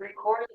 Recording.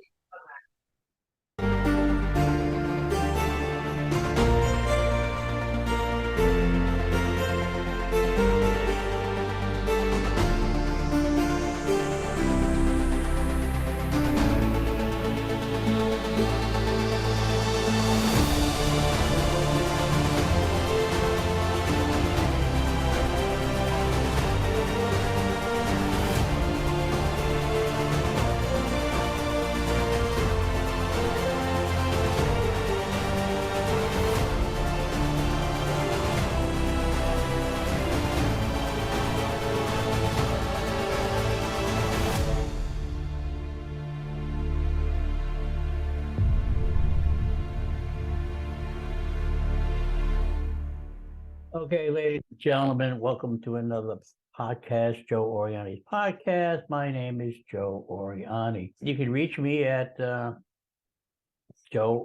Okay, ladies and gentlemen, welcome to another podcast, Joe Oriani's podcast. My name is Joe Oriani. You can reach me at Joe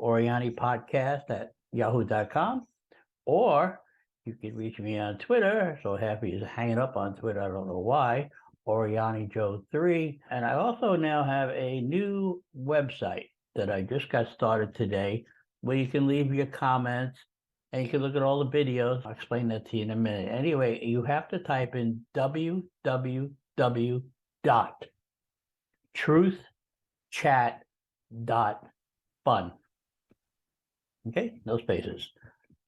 Oriani Podcast at yahoo.com, or you can reach me on Twitter. So happy is hanging up on Twitter. I don't know why. Oriani Joe 3. And I also now have a new website that I just got started today where you can leave your comments and you can look at all the videos. I'll explain that to you in a minute. Anyway, you have to type in www.truthchat.fun. Okay, no spaces.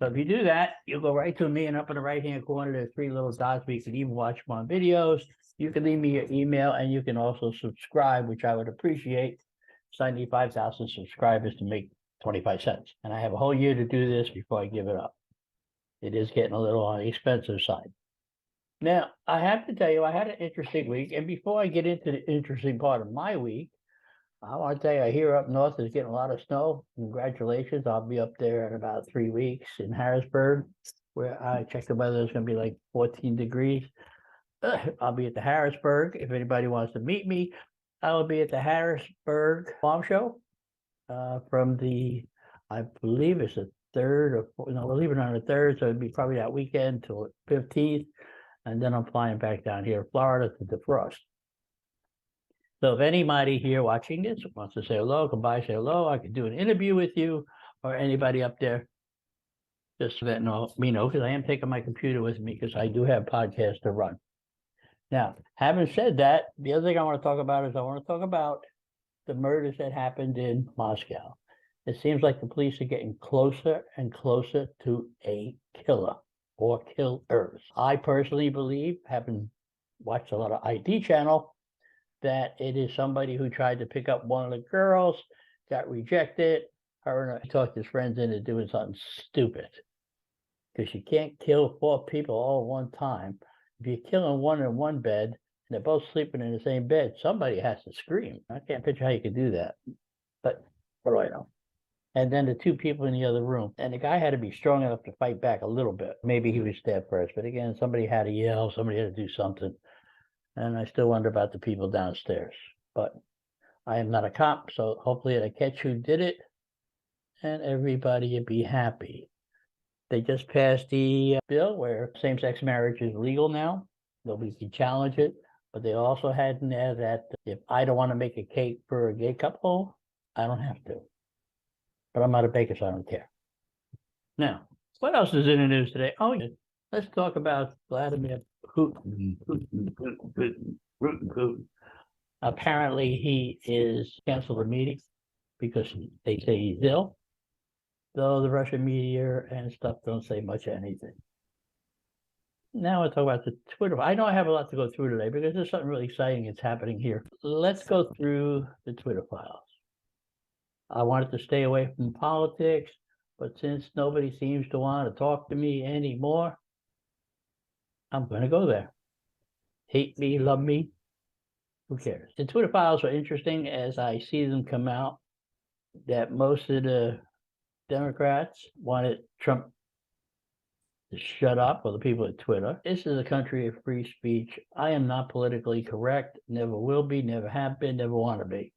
So if you do that, you'll go right to me, and up in the right-hand corner, there's three little dots where you can even watch my videos. You can leave me your email, and you can also subscribe, which I would appreciate. So I need 5,000 subscribers to make 25 cents. And I have a whole year to do this before I give it up. It is getting a little on the expensive side. Now, I have to tell you, I had an interesting week. And before I get into the interesting part of my week, I want to tell you, I hear up north is getting a lot of snow. Congratulations. I'll be up there in about 3 weeks in Harrisburg, where I checked the weather. It's going to be like 14 degrees. I'll be at the Harrisburg. If anybody wants to meet me, I will be at the Harrisburg Farm Show from the, I believe it's the 3rd or 4th, no, we're leaving on the 3rd, so it'd be probably that weekend till the 15th. And then I'm flying back down here to Florida to defrost. So if anybody here watching this wants to say hello, come by, say hello. I could do an interview with you or anybody up there. Just let me know, because I am taking my computer with me because I do have podcasts to run. Now, having said that, the other thing I want to talk about is I want to talk about the murders that happened in Moscow. It seems like the police are getting closer and closer to a killer or killers. I personally believe, having watched a lot of ID channel, that it is somebody who tried to pick up one of the girls, got rejected. Her and talked his friends into doing something stupid. Because you can't kill 4 people all at one time. If you're killing one in one bed and they're both sleeping in the same bed, somebody has to scream. I can't picture how you could do that. But what do I know? And then the 2 people in the other room. And the guy had to be strong enough to fight back a little bit. Maybe he was stabbed first. But again, somebody had to yell. Somebody had to do something. And I still wonder about the people downstairs. But I am not a cop, so hopefully I catch who did it. And everybody will be happy. They just passed the bill where same-sex marriage is legal now. Nobody can challenge it. But they also had in there that if I don't want to make a cake for a gay couple, I don't have to. But I'm not a baker, so I don't care. Now, what else is in the news today? Oh, yeah. Let's talk about Vladimir Putin. Apparently, he is canceled a meeting because they say he's ill. Though the Russian media and stuff don't say much of anything. Now I'll talk about the Twitter. I know I have a lot to go through today because there's something really exciting that's happening here. Let's go through the Twitter files. I wanted to stay away from politics, but since nobody seems to want to talk to me anymore, I'm going to go there. Hate me, love me, who cares? The Twitter files are interesting as I see them come out, that most of the Democrats wanted Trump to shut up, or the people at Twitter. This is a country of free speech. I am not politically correct, never will be, never have been, never want to be.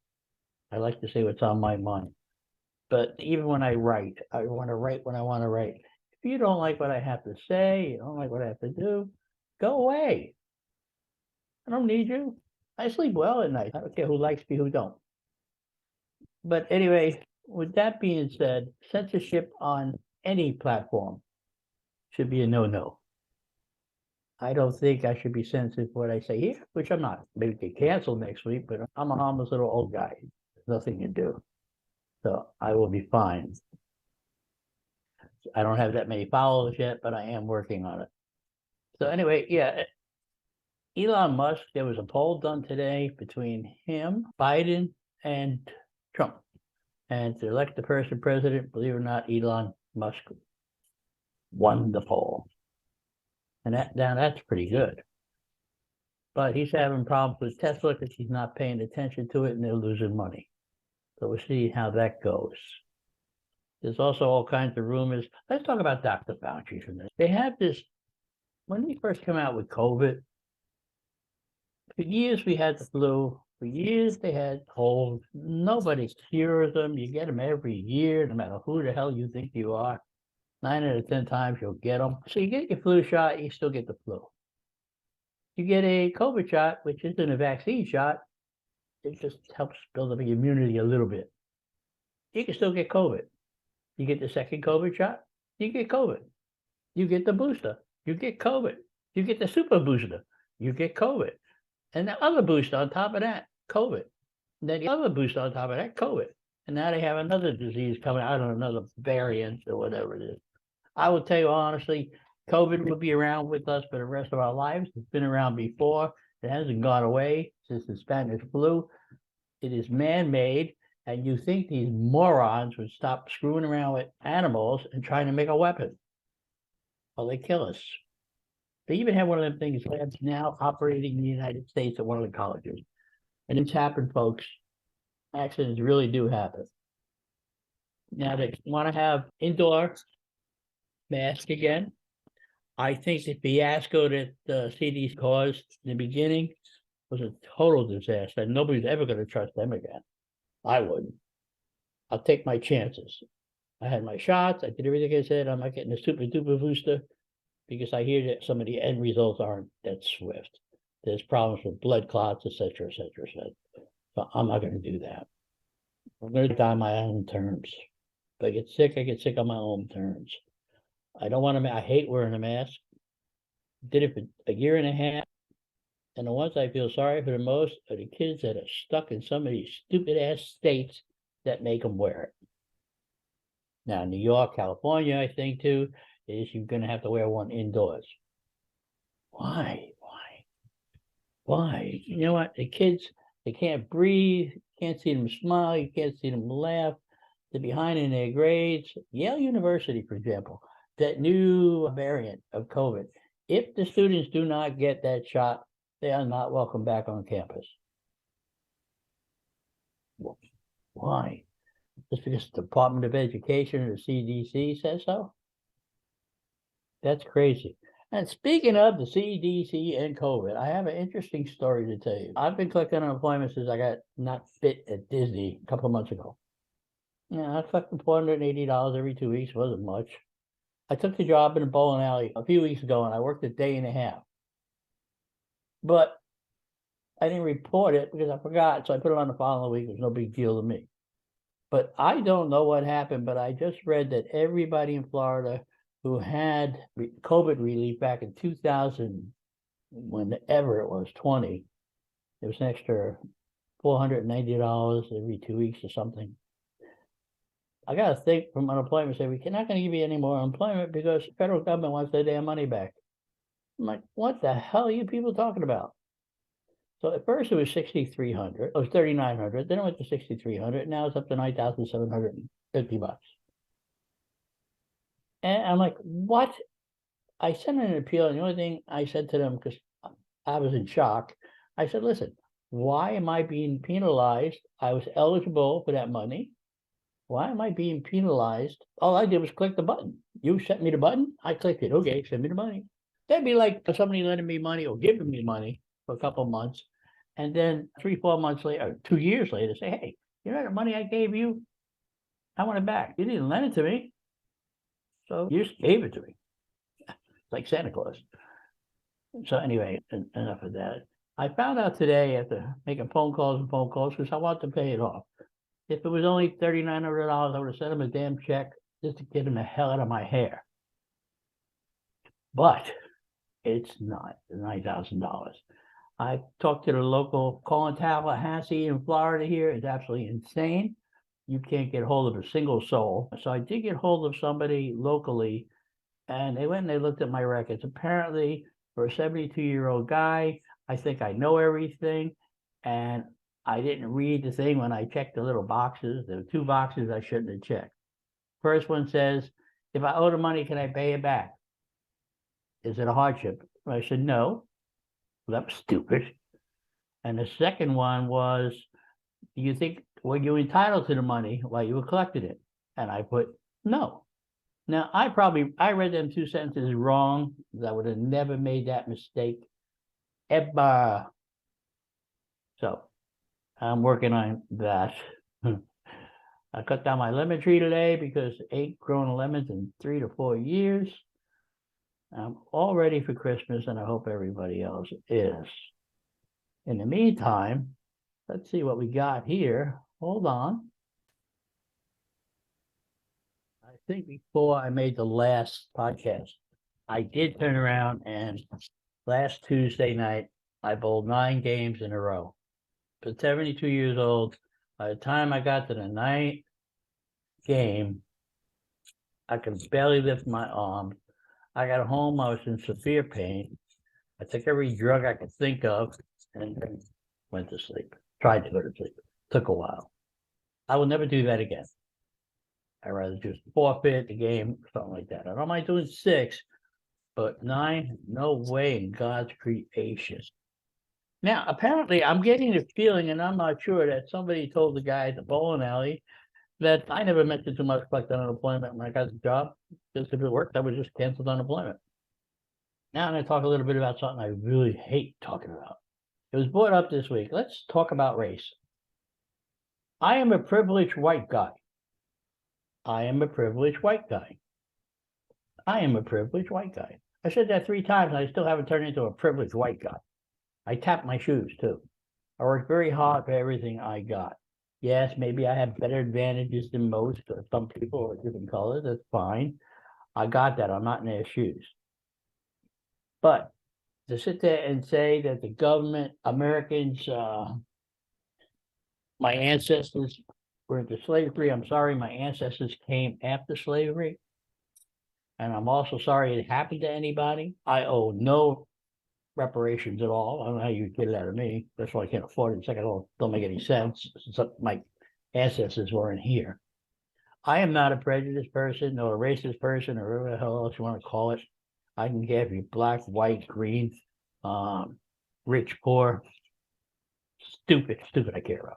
I like to say what's on my mind. But even when I write, I want to write when I want to write. If you don't like what I have to say, you don't like what I have to do, go away. I don't need you. I sleep well at night. I don't care who likes me, who don't. But anyway, with that being said, censorship on any platform should be a no-no. I don't think I should be censored for what I say here, which I'm not. Maybe get canceled next week, but I'm a harmless little old guy. Nothing to do. So I will be fine. I don't have that many followers yet, but I am working on it. So anyway, yeah, Elon Musk, there was a poll done today between him, Biden, and Trump. And to elect the person president, believe it or not, Elon Musk won the poll. And that's pretty good. But he's having problems with Tesla because he's not paying attention to it and they're losing money. So we'll see how that goes. There's also all kinds of rumors. Let's talk about Dr. Fauci for a minute. They have this, when they first came out with COVID, for years we had the flu. For years they had colds. Nobody cures them. You get them every year, no matter who the hell you think you are. 9 out of 10 times you'll get them. So you get your flu shot, you still get the flu. You get a COVID shot, which isn't a vaccine shot. It just helps build up your immunity a little bit. You can still get COVID. You get the second COVID shot, you get COVID. You get the booster, you get COVID. You get the super booster, you get COVID. And the other booster on top of that, COVID. And then the other booster on top of that, COVID. And now they have another disease coming out, another variant or whatever it is. I will tell you honestly, COVID will be around with us for the rest of our lives. It's been around before. It hasn't gone away since the Spanish flu. It is man-made, and you think these morons would stop screwing around with animals and trying to make a weapon. Well, they kill us. They even have one of them things labs now operating in the United States at one of the colleges. And it's happened, folks. Accidents really do happen. Now they want to have indoor mask again. I think the fiasco that the CDC caused in the beginning was a total disaster. Nobody's ever going to trust them again. I wouldn't. I'll take my chances. I had my shots. I did everything I said. I'm not getting a super duper booster because I hear that some of the end results aren't that swift. There's problems with blood clots, et cetera, et cetera, et cetera. So I'm not going to do that. I'm going to die on my own terms. If I get sick, I get sick on my own terms. I don't want to. I hate wearing a mask. Did it for a year and a half. And the ones I feel sorry for the most are the kids that are stuck in some of these stupid ass states that make them wear it. Now, New York, California, I think too, is you're going to have to wear one indoors. Why? You know what? The kids, they can't breathe. You can't see them smile. You can't see them laugh. They're behind in their grades. Yale University, for example, that new variant of COVID. If the students do not get that shot, they are not welcome back on campus. Why? Just because the Department of Education or the CDC says so? That's crazy. And speaking of the CDC and COVID, I have an interesting story to tell you. I've been collecting unemployment since I got not fit at Disney a couple of months ago. Yeah, I collected $480 every 2 weeks. Wasn't much. I took the job in a bowling alley a few weeks ago, and I worked a day and a half. But I didn't report it because I forgot, so I put it on the following week. It was no big deal to me. But I don't know what happened, but I just read that everybody in Florida who had COVID relief back in 2000, whenever it was, 20, it was an extra $490 every 2 weeks or something. I got to think from unemployment, say, we're not going to give you any more unemployment because the federal government wants their damn money back. I'm like, what the hell are you people talking about? So at first it was $6,300, it was $3,900, then it went to $6,300, now it's up to $9,750. And I'm like, what? I sent in an appeal, and the only thing I said to them, because I was in shock, I said, listen, why am I being penalized? I was eligible for that money. Why am I being penalized? All I did was click the button. You sent me the button, I clicked it. Okay, send me the money. That'd be like somebody lending me money or giving me money for a couple of months. And then 3-4 months later, or 2 years later, say, hey, you know the money I gave you? I want it back. You didn't lend it to me. So you just gave it to me. It's like Santa Claus. So anyway, enough of that. I found out today after making phone calls, because I want to pay it off. If it was only $3,900, I would have sent him a damn check just to get him the hell out of my hair. But it's not $9,000. I talked to the local call in Tallahassee in Florida here. It's absolutely insane. You can't get hold of a single soul. So I did get hold of somebody locally, and they went and they looked at my records. Apparently, for a 72-year-old guy, I think I know everything, and I didn't read the thing when I checked the little boxes. There were 2 boxes I shouldn't have checked. First one says, if I owe the money, can I pay it back? Is it a hardship? I said, no. Well, that was stupid. And the second one was, do you think, were you entitled to the money while you were collecting it? And I put, no. Now, I read them 2 sentences wrong. I would have never made that mistake ever. So I'm working on that. I cut down my lemon tree today because 8 grown lemons in 3 to 4 years. I'm all ready for Christmas, and I hope everybody else is. In the meantime, let's see what we got here. Hold on. I think before I made the last podcast, I did turn around, and last Tuesday night, I bowled 9 games in a row. For 72 years old, by the time I got to the 9th game, I could barely lift my arm. I got home, I was in severe pain. I took every drug I could think of and then went to sleep. Tried to go to sleep. Took a while. I will never do that again. I'd rather just forfeit the game, something like that. I don't mind doing 6, but 9, no way in God's creation. Now, apparently, I'm getting the feeling, and I'm not sure, that somebody told the guy at the bowling alley that I never meant to too much collect unemployment when I got the job. Just if it worked, I would just cancel unemployment. Now I'm going to talk a little bit about something I really hate talking about. It was brought up this week. Let's talk about race. I am a privileged white guy. I am a privileged white guy. I am a privileged white guy. I said that 3 times, and I still haven't turned into a privileged white guy. I tap my shoes, too. I worked very hard for everything I got. Yes, maybe I have better advantages than most, or some people are different colors. That's fine. I got that. I'm not in their shoes. But to sit there and say that the government, Americans, my ancestors were into slavery, I'm sorry, my ancestors came after slavery. And I'm also sorry it happened to anybody. I owe no reparations at all. I don't know how you get it out of me. That's why I can't afford it. Second of all, don't make any sense. My ancestors weren't here. I am not a prejudiced person or a racist person or whatever the hell else you want to call it. I can care if you're black, white, green, rich, poor, stupid, I care about.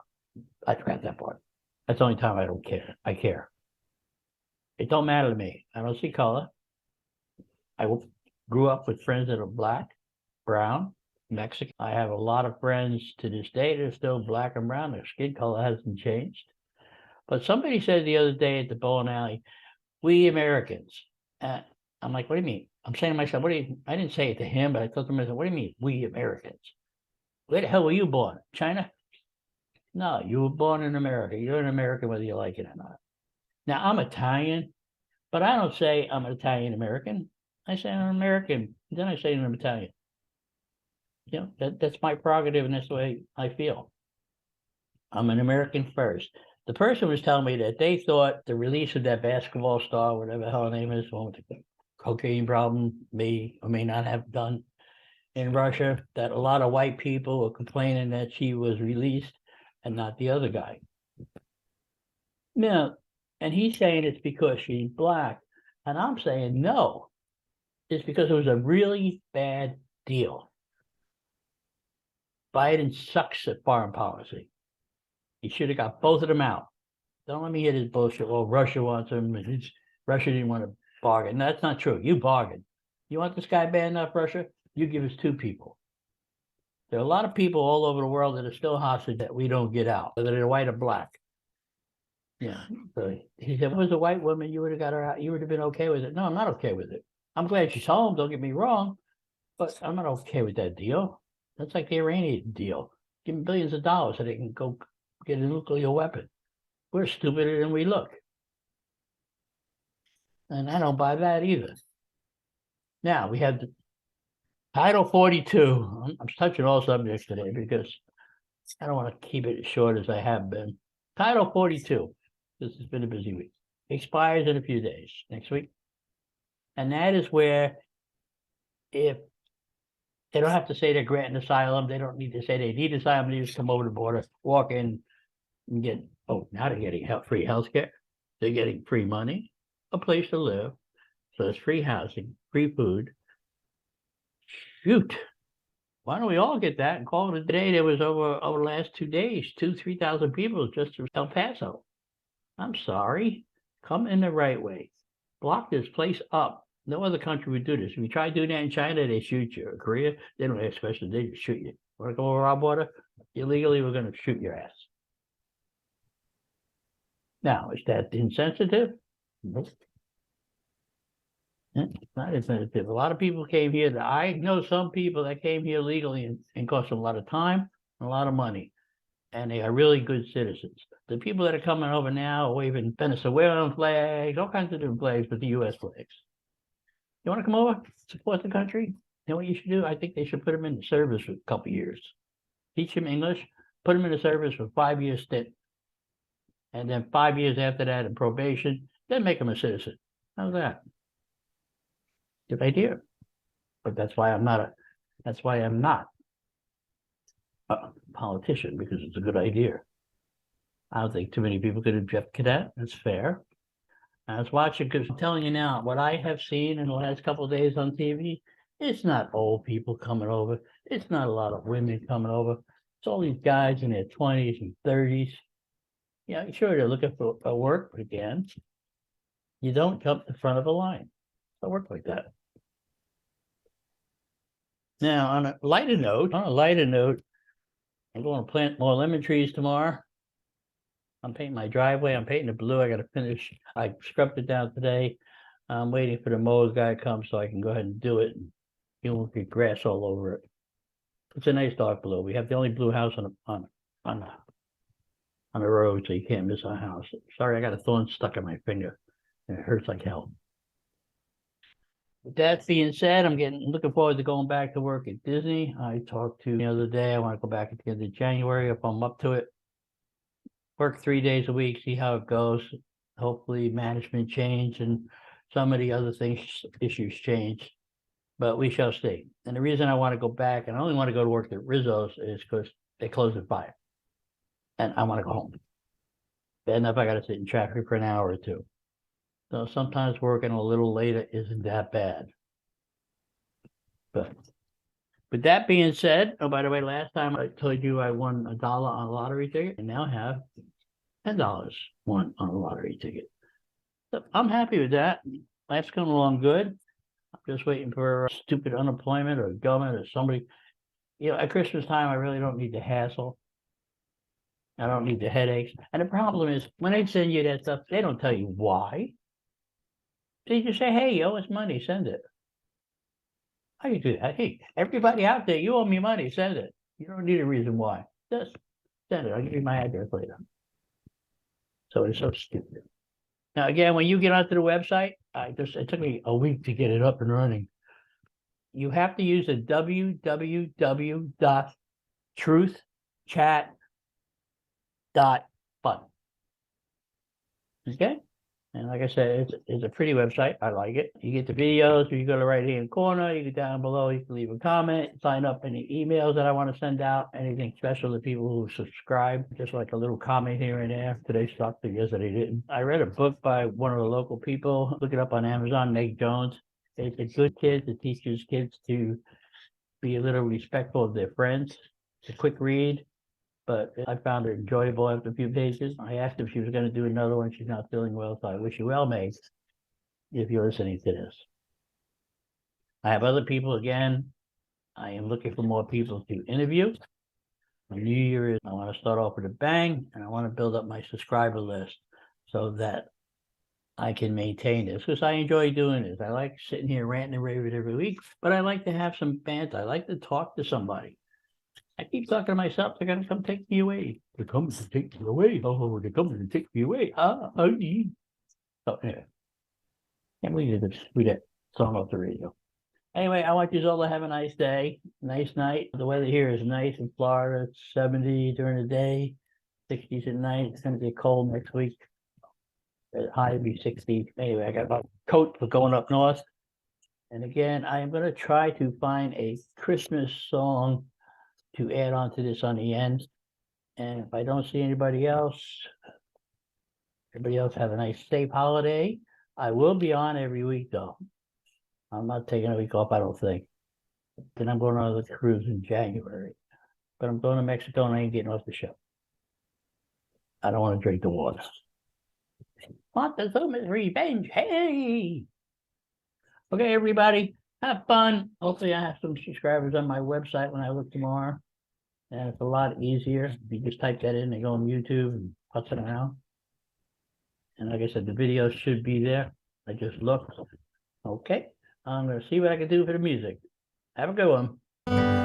I forgot that part. That's the only time I don't care. I care. It don't matter to me. I don't see color. I grew up with friends that are black, brown, Mexican. I have a lot of friends to this day that are still black and brown. Their skin color hasn't changed. But somebody said the other day at the bowling alley, we Americans. I'm like, what do you mean? I'm saying to myself, I didn't say it to him, but I thought to myself, what do you mean, we Americans? Where the hell were you born? China? No, you were born in America. You're an American whether you like it or not. Now, I'm Italian, but I don't say I'm an Italian American. I say I'm an American. Then I say I'm Italian. You know, that's my prerogative, and that's the way I feel. I'm an American first. The person was telling me that they thought the release of that basketball star, whatever the hell her name is, one with the cocaine problem, may or may not have done in Russia, that a lot of white people were complaining that she was released and not the other guy. Now, and he's saying it's because she's black. And I'm saying, no, it's because it was a really bad deal. Biden sucks at foreign policy. He should have got both of them out. Don't let me hear this bullshit. Well, Russia wants him. Russia didn't want to bargain. No, that's not true. You bargained. You want this guy bad enough, Russia? You give us 2 people. There are a lot of people all over the world that are still hostage that we don't get out, whether they're white or black. Yeah. So he said, if it was a white woman, you would have got her out. You would have been okay with it. No, I'm not okay with it. I'm glad she's home. Don't get me wrong. But I'm not okay with that deal. That's like the Iranian deal. Give them billions of dollars so they can go get a nuclear weapon. we're stupider than we look. And I don't buy that either. Now, we have the Title 42. I'm touching all subjects today because I don't want to keep it as short as I have been. Title 42. This has been a busy week. Expires in a few days, next week. And that is where, if they don't have to say they're granting asylum, they don't need to say they need asylum, they just come over the border, walk in and get, now they're getting free healthcare. They're getting free money, a place to live. So it's free housing, free food. Shoot. Why don't we all get that and call it a day? There was over the last 2 days, 3,000 people just to El Paso. I'm sorry. Come in the right way. Block this place up. No other country would do this. If you try doing that in China, they shoot you. Or Korea, they don't ask questions. They just shoot you. Want to go over our border? Illegally, we're going to shoot your ass. Now, is that insensitive? Nope. It's not insensitive. A lot of people came here. I know some people that came here legally and cost them a lot of time and a lot of money. And they are really good citizens. The people that are coming over now are waving Venezuelan flags, all kinds of different flags, but the U.S. flags. You want to come over, support the country? You know what you should do? I think they should put them in service for a couple of years. Teach them English, put them in service for a 5-year stint. And then 5 years after that in probation, then make them a citizen. How's that? Good idea. But that's why I'm not a politician, because it's a good idea. I don't think too many people could object to that. That's fair. I was watching, because I'm telling you now, what I have seen in the last couple of days on TV, it's not old people coming over. It's not a lot of women coming over. It's all these guys in their 20s and 30s. Yeah, sure, they're looking for work, but again, you don't jump the front of a line. It don't work like that. Now, on a lighter note, I'm going to plant more lemon trees tomorrow. I'm painting my driveway. I'm painting it blue. I got to finish. I scrubbed it down today. I'm waiting for the mower guy to come so I can go ahead and do it. You won't get grass all over it. It's a nice dark blue. We have the only blue house on the road, so you can't miss our house. Sorry, I got a thorn stuck in my finger, and it hurts like hell. With that being said, I'm looking forward to going back to work at Disney. I talked to the other day. I want to go back at the end of January if I'm up to it. Work 3 days a week, see how it goes. Hopefully management change and some of the other issues change, but we shall see. And the reason I want to go back, and I only want to go to work at Rizzo's, is because they close at 5. And I want to go home. Bad enough I got to sit in traffic for an hour or two. So sometimes working a little later isn't that bad. But with that being said, oh, by the way, last time I told you I won $1 on a lottery ticket. I now have $10 won on a lottery ticket. So I'm happy with that. Life's coming along good. I'm just waiting for stupid unemployment or government or somebody. At Christmas time, I really don't need the hassle. I don't need the headaches. And the problem is, when they send you that stuff, they don't tell you why. They just say, hey, you owe us money, send it. How do you do that? Hey, everybody out there, you owe me money, send it. You don't need a reason why. Just send it. I'll give you my address later. So it's so stupid. Now, again, when you get onto the website, it took me a week to get it up and running. You have to use a www.truthchat.fun. Okay? And like I said, it's a pretty website. I like it. You get the videos. You go to the right-hand corner. You go down below. You can leave a comment. Sign up any emails that I want to send out. Anything special to people who subscribe. Just like a little comment here and there. Today sucked. Yesterday didn't. I read a book by one of the local people. Look it up on Amazon. Meg Jones. It's a good kid that teaches kids to be a little respectful of their friends. It's a quick read. But I found it enjoyable after a few pages. I asked if she was going to do another one. She's not feeling well, so I wish you well, Meg, if you're listening to this. I have other people again. I am looking for more people to interview. My New Year is, I want to start off with a bang, and I want to build up my subscriber list so that I can maintain this, because I enjoy doing this. I like sitting here ranting and raving every week, but I like to have some banter. I like to talk to somebody. I keep talking to myself, they're gonna come take me away. They're coming to take me away. Oh, they're coming to take me away. So anyway, can't believe they just read that song off the radio. Anyway, I want you all to have a nice day, nice night. The weather here is nice in Florida. It's 70 during the day, 60s at night. It's gonna get cold next week. The high will be 60. Anyway, I got a coat for going up north. And again, I am gonna try to find a Christmas song to add on to this on the end. And if I don't see anybody else, everybody else have a nice safe holiday. I will be on every week though. I'm not taking a week off, I don't think. Then I'm going on the cruise in January. But I'm going to Mexico and I ain't getting off the ship. I don't want to drink the water. Montezuma's revenge. Hey! Okay, everybody, have fun. Hopefully I have some subscribers on my website when I look tomorrow. And it's a lot easier. You just type that in and go on YouTube and putz it around. And like I said, the videos should be there. I just looked. Okay. I'm going to see what I can do for the music. Have a good one.